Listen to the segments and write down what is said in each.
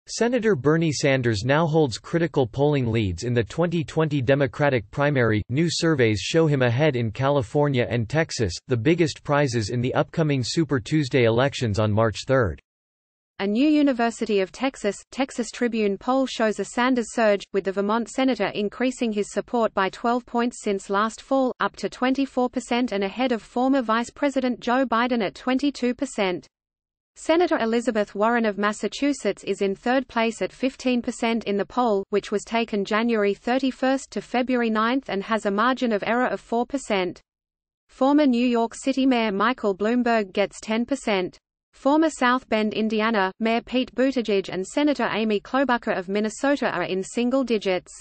Senator Bernie Sanders now holds critical polling leads in the 2020 Democratic primary. New surveys show him ahead in California and Texas, the biggest prizes in the upcoming Super Tuesday elections on March 3. A new University of Texas, Texas Tribune poll shows a Sanders surge, with the Vermont senator increasing his support by 12 points since last fall, up to 24% and ahead of former Vice President Joe Biden at 22%. Senator Elizabeth Warren of Massachusetts is in third place at 15% in the poll, which was taken January 31 to February 9 and has a margin of error of 4%. Former New York City Mayor Michael Bloomberg gets 10%. Former South Bend, Indiana, Mayor Pete Buttigieg and Senator Amy Klobuchar of Minnesota are in single digits.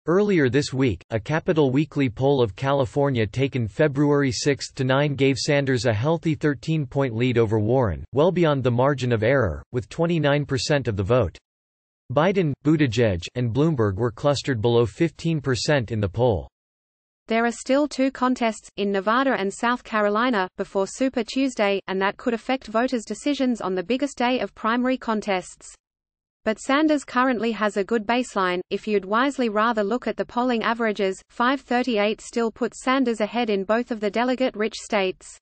Earlier this week, a Capital Weekly poll of California taken February 6 to 9 gave Sanders a healthy 13-point lead over Warren, well beyond the margin of error, with 29% of the vote. Biden, Buttigieg, and Bloomberg were clustered below 15% in the poll. There are still two contests, in Nevada and South Carolina, before Super Tuesday, and that could affect voters' decisions on the biggest day of primary contests. But Sanders currently has a good baseline. If you'd wisely rather look at the polling averages, 538 still puts Sanders ahead in both of the delegate-rich states.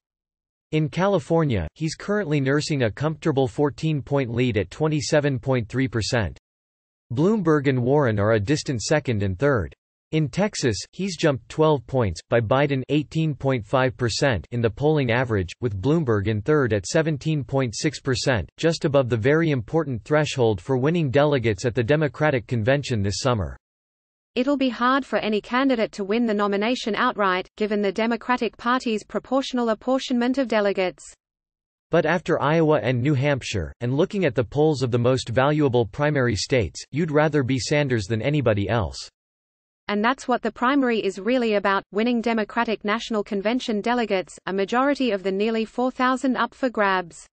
In California, he's currently nursing a comfortable 14-point lead at 27.3%. Bloomberg and Warren are a distant second and third. In Texas, he's jumped 12 points, by Biden 18.5% in the polling average, with Bloomberg in third at 17.6%, just above the very important threshold for winning delegates at the Democratic convention this summer. It'll be hard for any candidate to win the nomination outright, given the Democratic Party's proportional apportionment of delegates. But after Iowa and New Hampshire, and looking at the polls of the most valuable primary states, you'd rather be Sanders than anybody else. And that's what the primary is really about, winning Democratic National Convention delegates, a majority of the nearly 4,000 up for grabs.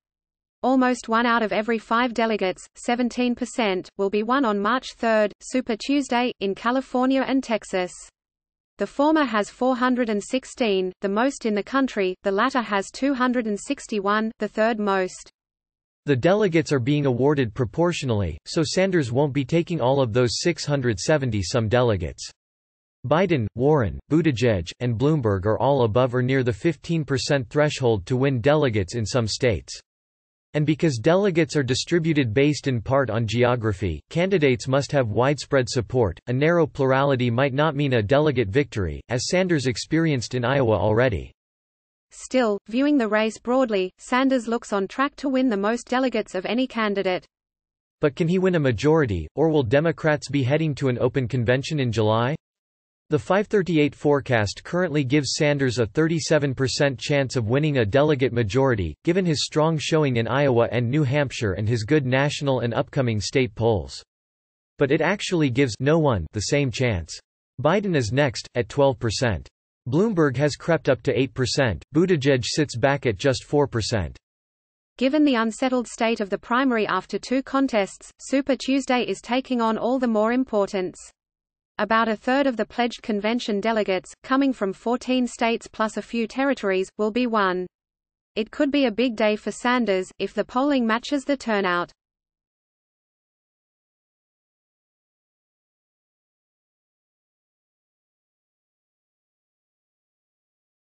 Almost 1 out of every 5 delegates, 17%, will be won on March 3, Super Tuesday, in California and Texas. The former has 416, the most in the country, the latter has 261, the third most. The delegates are being awarded proportionally, so Sanders won't be taking all of those 670-some delegates. Biden, Warren, Buttigieg, and Bloomberg are all above or near the 15% threshold to win delegates in some states. And because delegates are distributed based in part on geography, candidates must have widespread support. A narrow plurality might not mean a delegate victory, as Sanders experienced in Iowa already. Still, viewing the race broadly, Sanders looks on track to win the most delegates of any candidate. But can he win a majority, or will Democrats be heading to an open convention in July? The 538 forecast currently gives Sanders a 37% chance of winning a delegate majority, given his strong showing in Iowa and New Hampshire and his good national and upcoming state polls. But it actually gives no one the same chance. Biden is next, at 12%. Bloomberg has crept up to 8%, Buttigieg sits back at just 4%. Given the unsettled state of the primary after 2 contests, Super Tuesday is taking on all the more importance. About a third of the pledged convention delegates, coming from 14 states plus a few territories, will be won. It could be a big day for Sanders, if the polling matches the turnout.